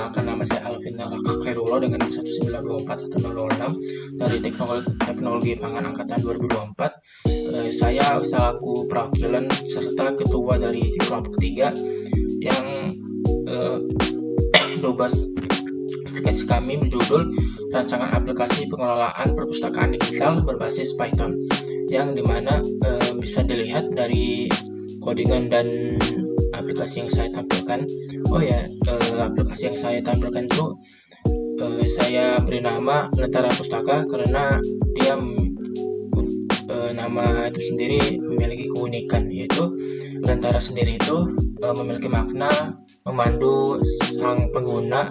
Perkenalkan, nama saya Alvin Khairullah dengan 1941006 dari Teknologi Pangan Angkatan 2024. Saya selaku perwakilan serta ketua dari kelompok 3 yang tugas aplikasi kami berjudul Rancangan Aplikasi Pengelolaan Perpustakaan Digital Berbasis Python, yang dimana bisa dilihat dari codingan dan aplikasi yang saya tampilkan. Aplikasi yang saya tampilkan itu saya beri nama Lentera Pustaka karena dia nama itu sendiri memiliki keunikan, yaitu Lentera sendiri itu memiliki makna memandu sang pengguna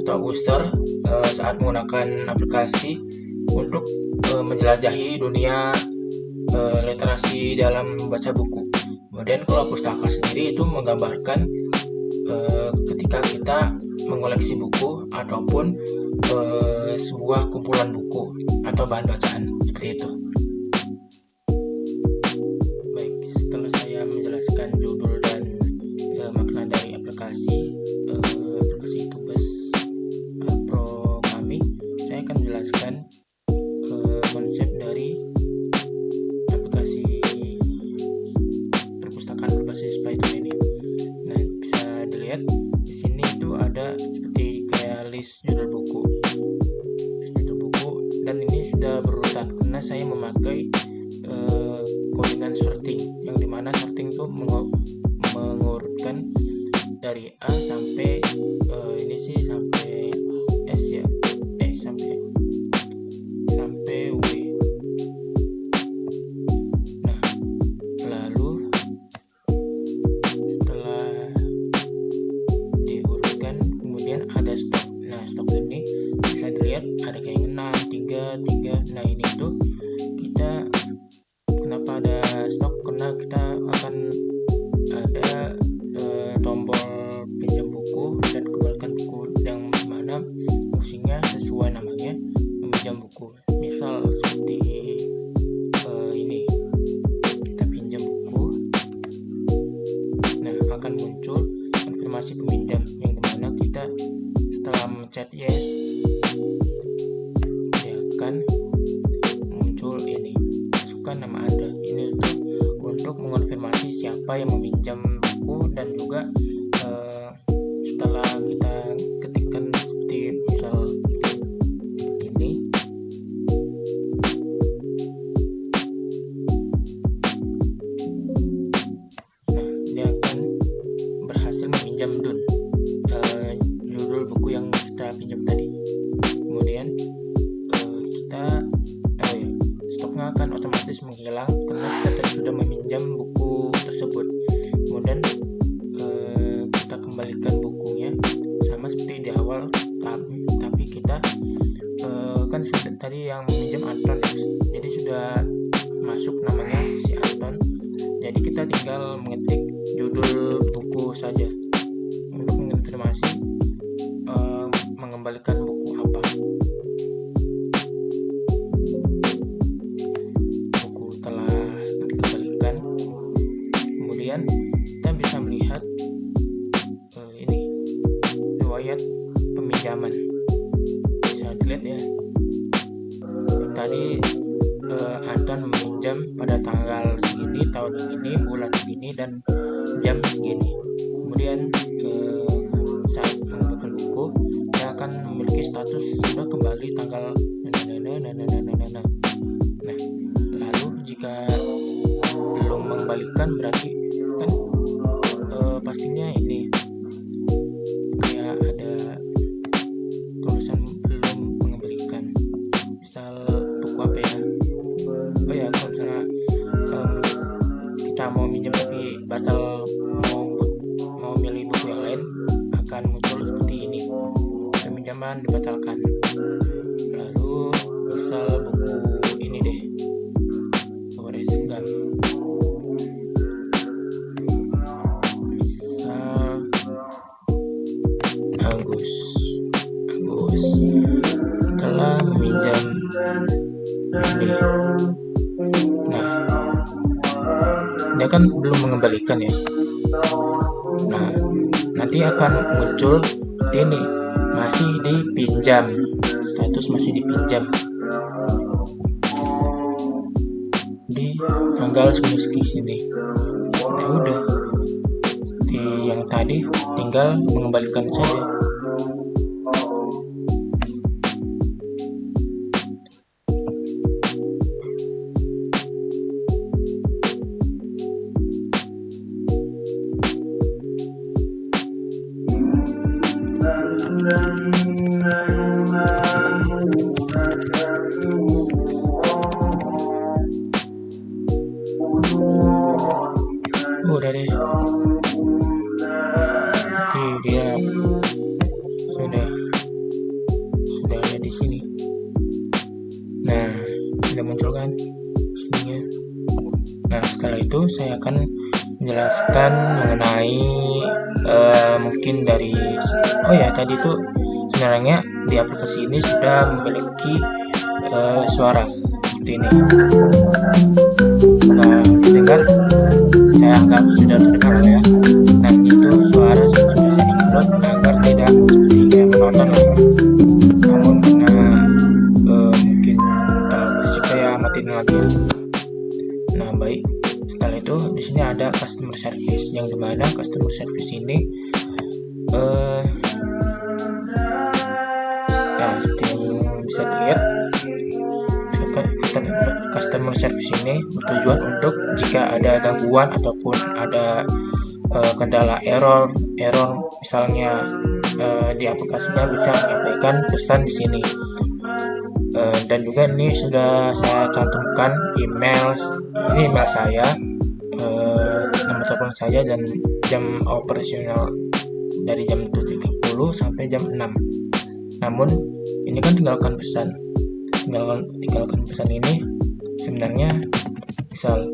atau user saat menggunakan aplikasi untuk menjelajahi dunia literasi dalam membaca buku. Kemudian kalau pustaka sendiri itu menggambarkan ketika kita mengoleksi buku ataupun sebuah kumpulan buku atau bahan bacaan seperti itu. Baik, setelah saya menjelaskan judul dan makna dari aplikasi Tubes Pro kami, saya akan menjelaskan konsep dari aplikasi perpustakaan berbasis Python ini. Nah, bisa dilihat di sini itu ada seperti kayak list judul buku, dan ini sudah berurutan karena saya memakai codingan sorting, yang dimana sorting itu mengurutkan dari A sampai ini sih sampai S ya, sampai W. Nah, lalu setelah diurutkan kemudian ada stok. Nah, stok ini bisa dilihat ada kayak 6, 3. Nah, ini tuh kita kenapa ada stok, karena kita akan ada tombol pinjam buku dan kembalikan buku, yang mana fungsinya sesuai namanya, meminjam buku. Misal seperti ini, kita pinjam buku, nah akan muncul konfirmasi peminjam, yang dimana kita setelah mencet yes dia akan muncul ini, masukkan nama Anda. Ini untuk mengonfirmasi siapa yang meminjam buku, dan juga setelah kita ketikkan seperti misal ini, nah dia akan berhasil meminjam judul buku yang kita pinjam tadi. Kemudian stoknya akan otomatis menghilang karena kita sudah meminjam buku tersebut. Kemudian kita kembalikan bukunya sama seperti di awal, tapi kita kan sudah tadi yang meminjam Anton, jadi sudah masuk namanya si Anton, jadi kita tinggal mengetik judul buku saja untuk mengonfirmasi mengembalikan buku apa. Buku telah dikembalikan, kemudian kita bisa melihat ini riwayat peminjaman. Bisa dilihat ya, tadi Anton meminjam pada tanggal segini, tahun segini, bulan segini, dan jam segini. Kemudian saat mengembalikan buku, dia akan memiliki status sudah kembali tanggal nah, lalu jika belum mengembalikan berarti kan pastinya ini kayak ada tulisan belum mengembalikan. Misal buku apa ya? Kalau misalnya kita mau minjem tapi batal, mau milih buku yang lain, akan muncul seperti ini, peminjaman dibatalkan. Lalu misal buku ini deh, Forrest Gump, misal Agus telah meminjam ini. Nah, dia kan belum mengembalikan ya. Nah, nanti akan muncul seperti ini, masih dipinjam, status masih dipinjam di tanggal sini. Nah udah, di yang tadi tinggal mengembalikan saja. Udah deh, jadi dia sudah ada di sini. Nah, sudah muncul kan sininya. Nah, setelah itu saya akan menjelaskan mengenai mungkin dari tadi itu sebenarnya di aplikasi ini sudah memiliki suara seperti ini. Nah, dengar, saya anggap sudah terdengar ya. Nah, itu suara sudah saya download agar tidak seperti kayak menonton lah. Namun karena mungkin saya matiin lagi ya. Nah, baik. Setelah itu di sini ada customer service, yang dimana customer service ini seperti yang bisa dilihat, customer service ini bertujuan untuk jika ada gangguan ataupun ada kendala error misalnya di aplikasinya bisa menyampaikan pesan di sini. Dan juga ini sudah saya cantumkan email saya, nomor telepon saya, dan jam operasional dari jam 7.30 sampai jam 6. Namun ini kan tinggalkan pesan ini sebenarnya misal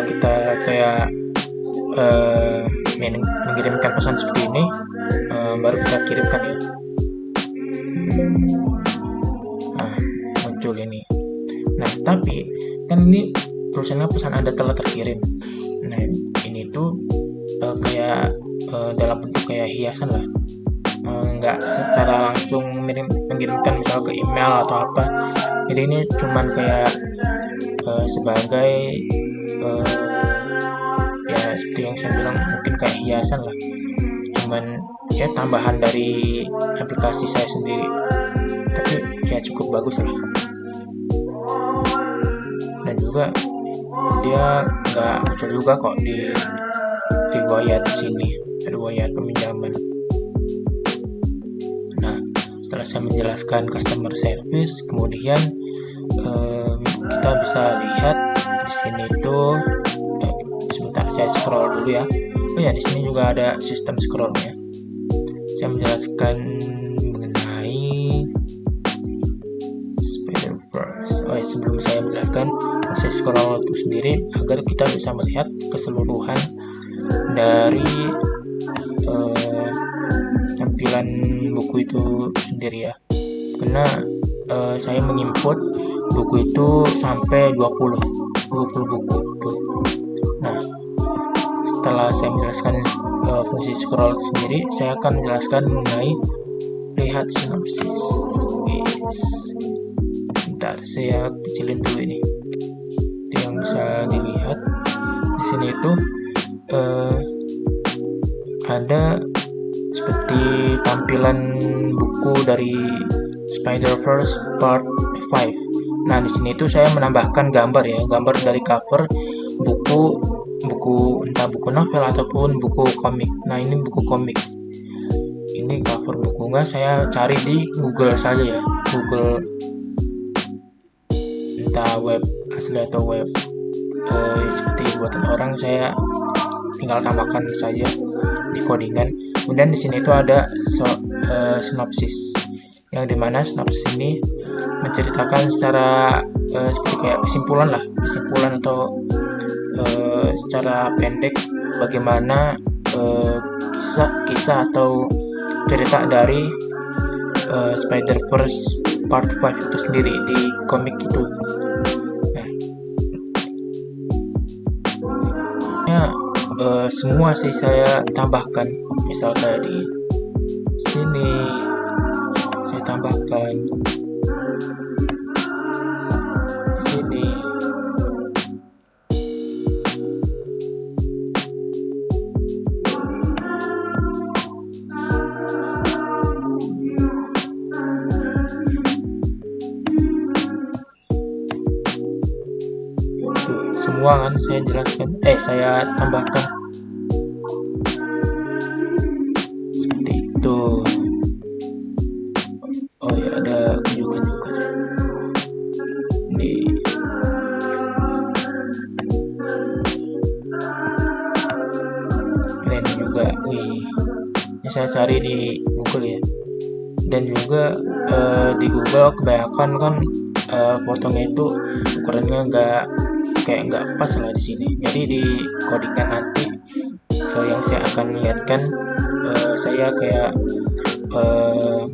kita kayak mengirimkan pesan seperti ini, baru kita kirimkan ya. Nah, muncul ini. Nah, tapi kan ini tulisannya pesan Anda telah terkirim. Nah, ini tuh kayak dalam bentuk kayak hiasan lah, nggak secara langsung mengirimkan misal ke email atau apa. Jadi ini cuman kayak sebagai ya seperti yang saya bilang, mungkin kayak hiasan lah, cuman ya tambahan dari aplikasi saya sendiri, tapi ya cukup bagus lah. Dan juga dia nggak muncul juga kok di riwayat sini, riwayat peminjaman. Nah, setelah saya menjelaskan customer service, kemudian kita bisa lihat di sini tuh, sebentar saya scroll dulu ya. Di sini juga ada sistem scrollnya. Saya menjelaskan mengenai Spider-Verse. Sebelum saya menjelaskan, saya scroll itu sendiri agar kita bisa melihat keseluruhan dari tampilan buku itu sendiri ya. Karena saya menginput buku itu sampai 20 buku tuh. Nah, setelah saya menjelaskan fungsi scroll sendiri, saya akan menjelaskan mengenai lihat sinopsis. Bentar, saya kecilin dulu ini. Itu yang bisa dilihat di sini itu ada seperti tampilan buku dari Spider-Verse Part 5. Nah, di sini itu saya menambahkan gambar dari cover buku entah buku novel ataupun buku komik. Nah, ini buku komik. Ini cover bukunya saya cari di Google saja ya. Google, entah web asli atau web seperti buatan orang, saya tinggal tambahkan saja di codingan. Kemudian di sini itu ada sinopsis, yang dimana sinopsis ini menceritakan secara seperti kayak kesimpulan atau secara pendek bagaimana kisah atau cerita dari Spider-Verse Part 5 itu sendiri di komik itu. Semua sih saya tambahkan, misal kayak di sini saya tambahkan, di sini itu semua kan saya jelaskan, saya tambahkan seperti itu. Oh ya, ada juga di dan juga ini saya cari di Google ya, dan juga di Google kebanyakan kan fotonya itu ukurannya nggak pas lah di sini. Jadi di codingan nanti yang saya akan lihatkan, saya kayak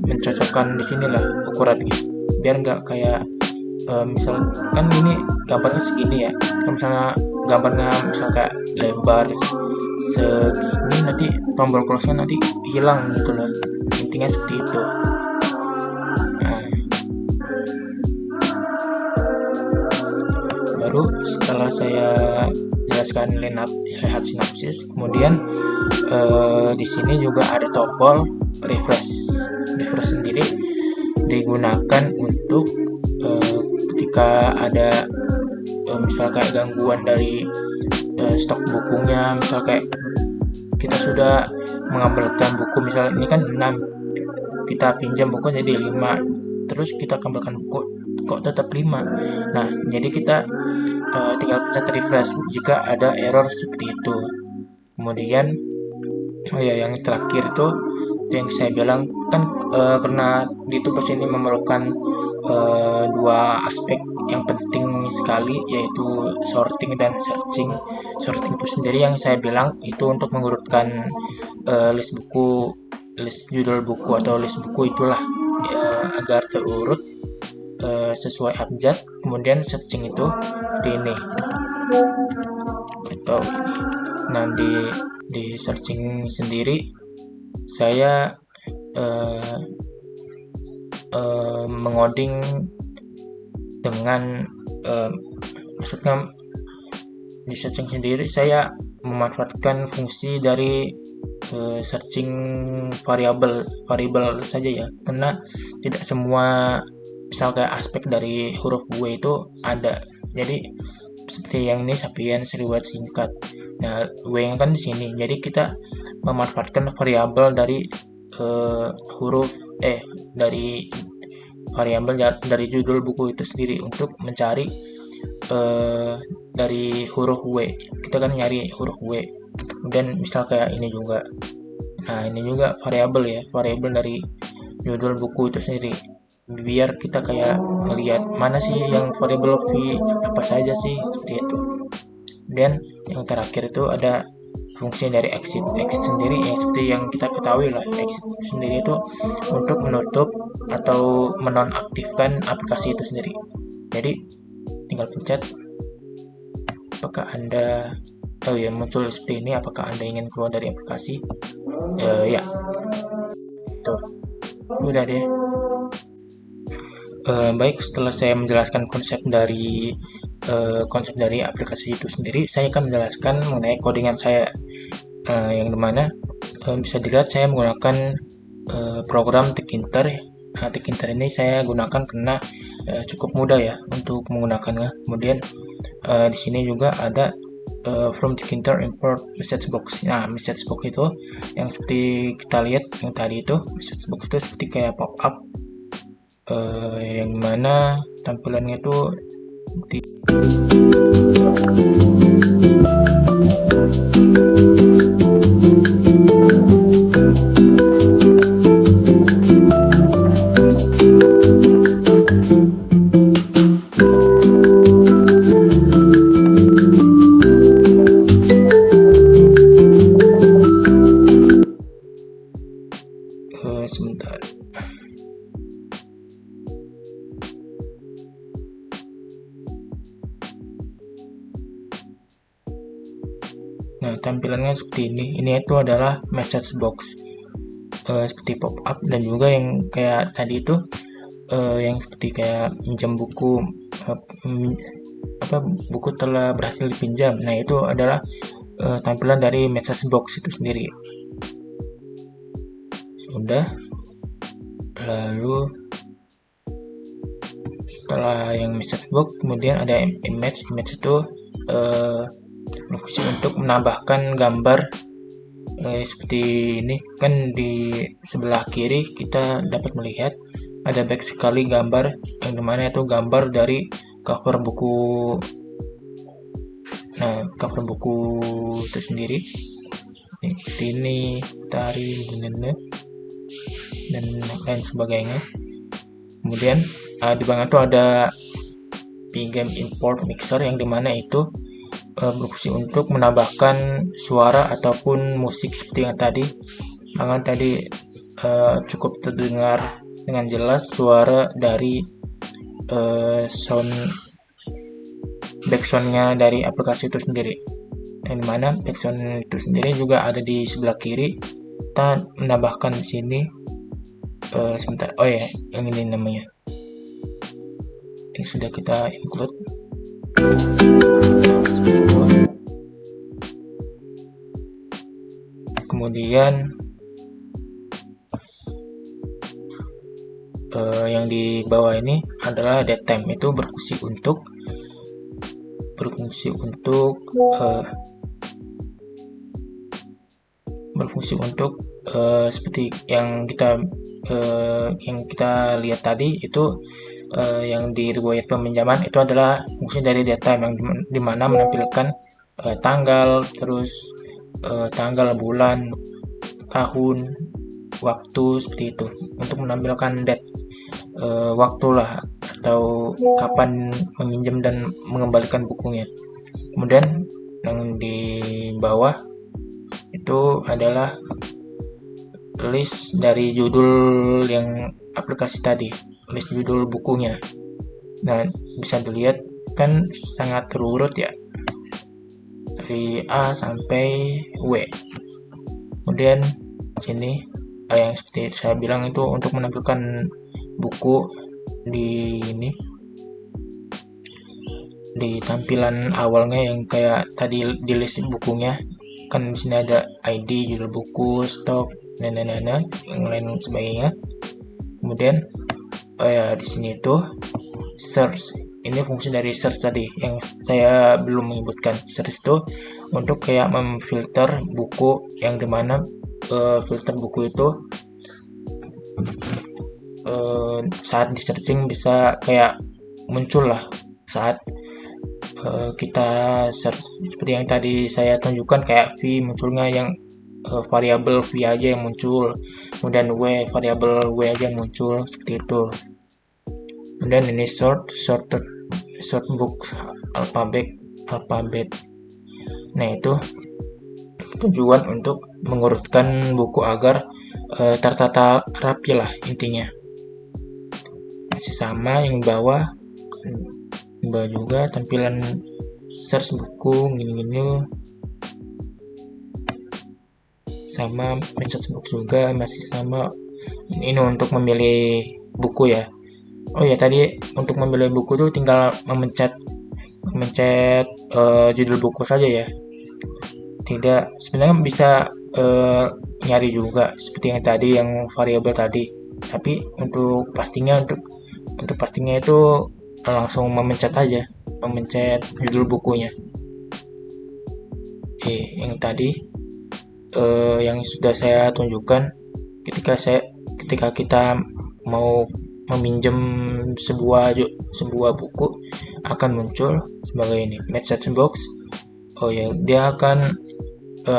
mencocokkan di sinilah ukurannya, biar nggak kayak misalkan ini gambarnya segini ya, kalau misalnya gambarnya misal kayak lebar segini, nanti tombol close-nya nanti hilang gitu loh, intinya seperti itu. Baru setelah saya jelaskan lihat sinopsis, kemudian di sini juga ada tombol refresh sendiri digunakan untuk ketika ada misal kayak gangguan dari stok bukunya, misal kayak kita sudah mengambilkan buku, misal ini kan 6, kita pinjam buku jadi 5, terus kita kembalikan buku kok tetap 5. Nah, jadi kita tinggal pencet refresh jika ada error seperti itu. Kemudian yang terakhir itu yang saya bilang kan, karena di tugas ini memerlukan dua aspek yang penting sekali, yaitu sorting dan searching. Sorting itu sendiri yang saya bilang itu untuk mengurutkan list judul buku atau list buku itulah, agar terurut sesuai abjad. Kemudian searching itu seperti ini atau ini. Nah, di searching sendiri saya mengoding dengan maksudnya di searching sendiri saya memanfaatkan fungsi dari searching variabel saja ya, karena tidak semua misal kayak aspek dari huruf W itu ada. Jadi seperti yang ini Sapiens riwayat singkat. Nah, W kan di sini. Jadi kita memanfaatkan variabel dari dari variabel dari judul buku itu sendiri untuk mencari dari huruf W. Kita kan nyari huruf W. Kemudian misal kayak ini juga. Nah, ini juga variabel dari judul buku itu sendiri, biar kita kayak melihat mana sih yang variabel V apa saja sih, seperti itu. Dan yang terakhir itu ada fungsi dari exit sendiri ya, seperti yang kita ketahui lah, exit sendiri itu untuk menutup atau menonaktifkan aplikasi itu sendiri. Jadi tinggal pencet apakah Anda muncul seperti ini, apakah Anda ingin keluar dari aplikasi. Ya tuh, udah deh. Baik, setelah saya menjelaskan konsep dari aplikasi itu sendiri, saya akan menjelaskan mengenai codingan saya, yang dimana bisa dilihat saya menggunakan program Tkinter. Nah, Tkinter ini saya gunakan karena cukup mudah ya untuk menggunakannya. Kemudian di sini juga ada from Tkinter import message box. Nah, message box itu yang seperti kita lihat yang tadi itu, message box itu seperti kayak pop up, yang mana tampilannya itu seperti Nah, tampilannya seperti ini. Ini itu adalah message box, seperti pop up, dan juga yang kayak tadi itu yang seperti kayak minjam buku, buku telah berhasil dipinjam. Nah, itu adalah tampilan dari message box itu sendiri. Sudah, lalu setelah yang message box, kemudian ada image itu berfungsi untuk menambahkan gambar, seperti ini kan. Di sebelah kiri kita dapat melihat ada banyak sekali gambar, yang dimana itu gambar dari cover buku. Nah, cover buku itu sendiri seperti ini, tari dan lain sebagainya. Kemudian di bawah itu ada Pgame Import Mixer, yang dimana itu berfungsi untuk menambahkan suara ataupun musik seperti yang tadi. Maka tadi cukup terdengar dengan jelas suara dari backsoundnya dari aplikasi itu sendiri. Yang dimana backsound itu sendiri juga ada di sebelah kiri. Kita menambahkan di sini sebentar. Oh ya, yang ini namanya. Ini sudah kita include. Kemudian yang di bawah ini adalah datetime, itu berfungsi untuk seperti yang kita lihat tadi itu, yang di riwayat peminjaman itu adalah fungsi dari datetime, yang dimana menampilkan tanggal, terus tanggal, bulan, tahun, waktu, seperti itu, untuk menampilkan waktu lah, atau kapan meminjam dan mengembalikan bukunya. Kemudian yang di bawah itu adalah list dari judul yang aplikasi tadi, list judul bukunya. Nah, bisa dilihat kan sangat terurut ya, dari A sampai W. Kemudian sini yang seperti saya bilang itu untuk menampilkan buku di tampilan awalnya, yang kayak tadi di list bukunya kan. Di sini ada ID, judul buku, stok, dan yang lain sebagainya. Kemudian di sini itu search. Ini fungsi dari search tadi yang saya belum menyebutkan. Search itu untuk kayak memfilter buku, yang dimana filter buku itu saat di searching bisa kayak muncul lah saat kita search. Seperti yang tadi saya tunjukkan, kayak V munculnya yang variabel V aja yang muncul, kemudian W variabel W aja yang muncul, seperti itu. Kemudian ini short book alphabet. Nah, itu tujuan untuk mengurutkan buku agar tertata rapi lah intinya. Masih sama yang bawah juga tampilan search buku gini sama. Message box juga masih sama. Ini untuk memilih buku ya. Oh ya, tadi untuk memilih buku tuh tinggal memencet judul buku saja ya. Tidak, sebenarnya bisa nyari juga seperti yang tadi, yang variabel tadi. Tapi untuk pastinya itu langsung memencet judul bukunya. Yang tadi yang sudah saya tunjukkan, ketika kita mau meminjam sebuah buku, akan muncul sebagai ini message box. Oh ya, dia akan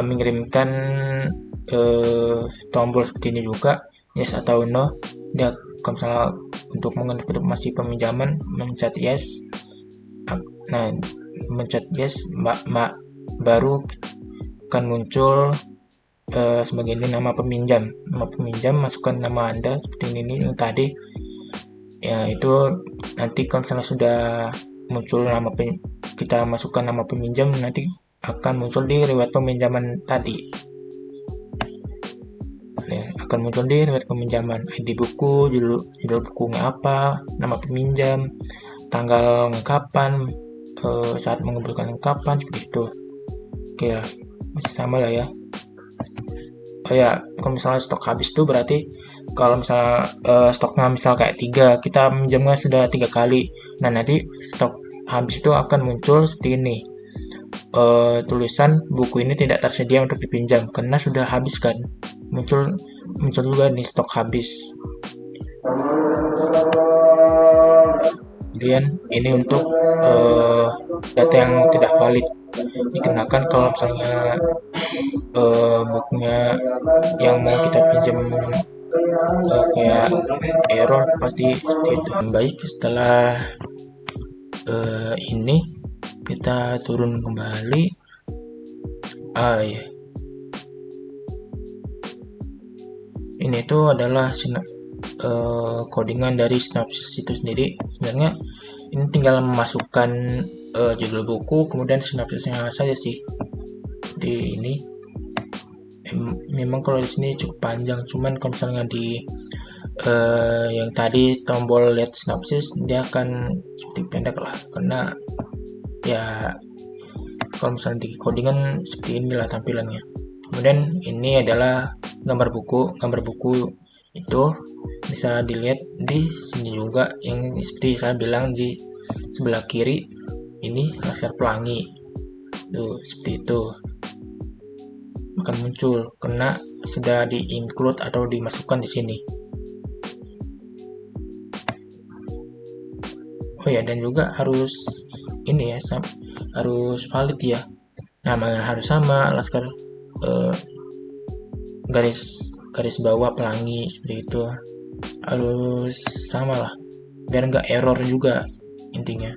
mengirimkan tombol seperti ini juga, yes atau no. Dia kalau misalnya untuk mengonfirmasi peminjaman, mencet yes. Nah, mencet yes baru akan muncul sebagai ini nama peminjam. Masukkan nama Anda seperti ini yang tadi. Ya, itu nanti kalau misalnya sudah muncul kita masukkan nama peminjam, nanti akan muncul di riwayat peminjaman tadi. Ya, akan muncul di riwayat peminjaman, ID buku, judul bukunya apa, nama peminjam, tanggal ngekapan, saat mengumpulkan ngekapan, seperti itu. Oke lah, masih sama lah ya. Oh ya, kalau misalnya stok habis tuh berarti kalau misalnya stoknya misal kayak 3, kita minjamnya sudah 3 kali. Nah, nanti stok habis itu akan muncul seperti ini. Tulisan buku ini tidak tersedia untuk dipinjam karena sudah habis kan. Muncul juga nih stok habis. Kemudian ini untuk data yang tidak valid dikenakan kalau misalnya bukunya yang mau kita pinjam kayak error, pasti seperti itu. Baik, setelah ini kita turun kembali. Ya. Ini tuh adalah codingan dari Synopsys itu sendiri. Sebenarnya ini tinggal memasukkan judul buku, kemudian sinopsisnya saja sih. Di ini memang kalau di sini cukup panjang, cuman kalau misalnya di yang tadi tombol lihat sinopsis, dia akan seperti pendek lah, karena ya kalau misalnya di codingan seperti inilah tampilannya. Kemudian ini adalah gambar buku itu bisa dilihat di sini juga, yang seperti saya bilang di sebelah kiri ini laser pelangi tuh, seperti itu akan muncul karena sudah di include atau dimasukkan di sini. Oh ya, dan juga harus ini ya, harus valid ya, namanya harus sama, laskar garis bawah pelangi, seperti itu harus sama lah biar nggak error juga intinya.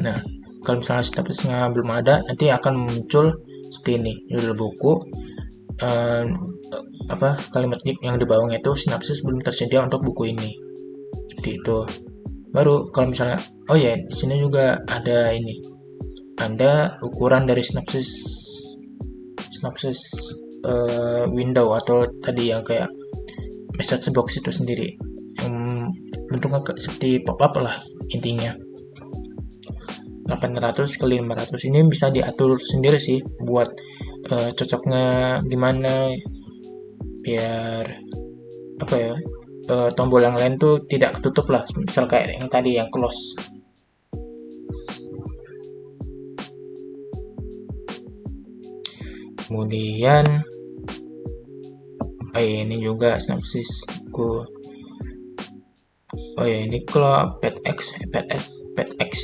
Nah, kalau misalnya statusnya belum ada, nanti akan muncul seperti ini, judul buku, kalimat yang di bawahnya itu sinopsis belum tersedia untuk buku ini, seperti itu. Baru kalau misalnya, oh ya, di sini juga ada ini, ada ukuran dari sinopsis window atau tadi yang kayak message box itu sendiri, yang bentuknya seperti pop up lah intinya. 800 x 500 ini bisa diatur sendiri sih buat cocoknya gimana, biar tombol yang lain tuh tidak ketutup lah, misal kayak yang tadi yang close. Kemudian ini juga sinopsis buku. Ini kalau pad X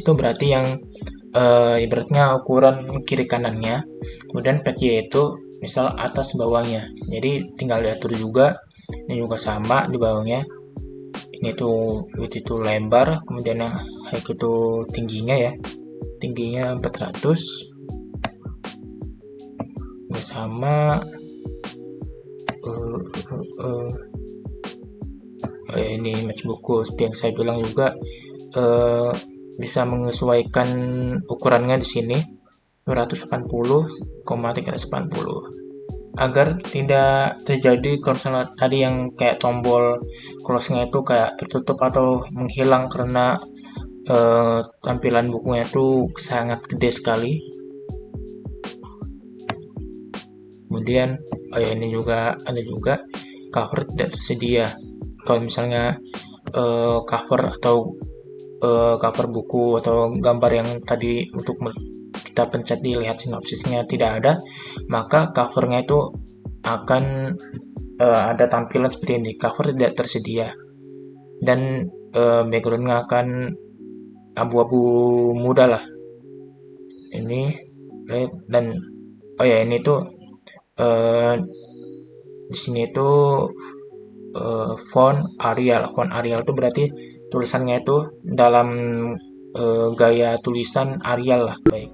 itu berarti yang ibaratnya ukuran kiri kanannya, kemudian pad Y itu misal atas bawahnya, jadi tinggal diatur juga. Ini juga sama di bawahnya, ini tuh width itu lebar, kemudian height itu tingginya 400, ini sama. Ini match buku seperti yang saya bilang juga, bisa menyesuaikan ukurannya di sini 280,380 agar tidak terjadi kalau misalnya tadi yang kayak tombol close-nya itu kayak tertutup atau menghilang karena tampilan bukunya itu sangat gede sekali. Kemudian ini juga ada juga cover tidak tersedia. Kalau misalnya cover atau cover buku atau gambar yang tadi untuk kita pencet dilihat sinopsisnya tidak ada, maka covernya itu akan ada tampilan seperti ini, cover tidak tersedia, dan backgroundnya akan abu-abu muda lah ini. Dan ini tuh di sini tuh font Arial itu berarti tulisannya itu dalam gaya tulisan Arial lah. Baik,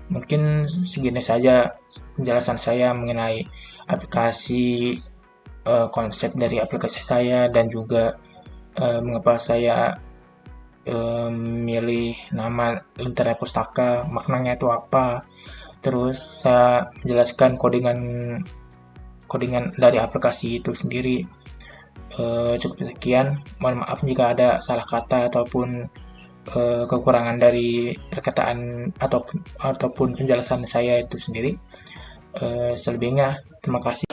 mungkin segini saja penjelasan saya mengenai aplikasi, konsep dari aplikasi saya, dan juga mengapa saya milih nama lentera pustaka, maknanya itu apa. Terus saya menjelaskan codingan dari aplikasi itu sendiri. Cukup sekian. Mohon maaf jika ada salah kata ataupun kekurangan dari perkataan ataupun penjelasan saya itu sendiri. Selebihnya, terima kasih.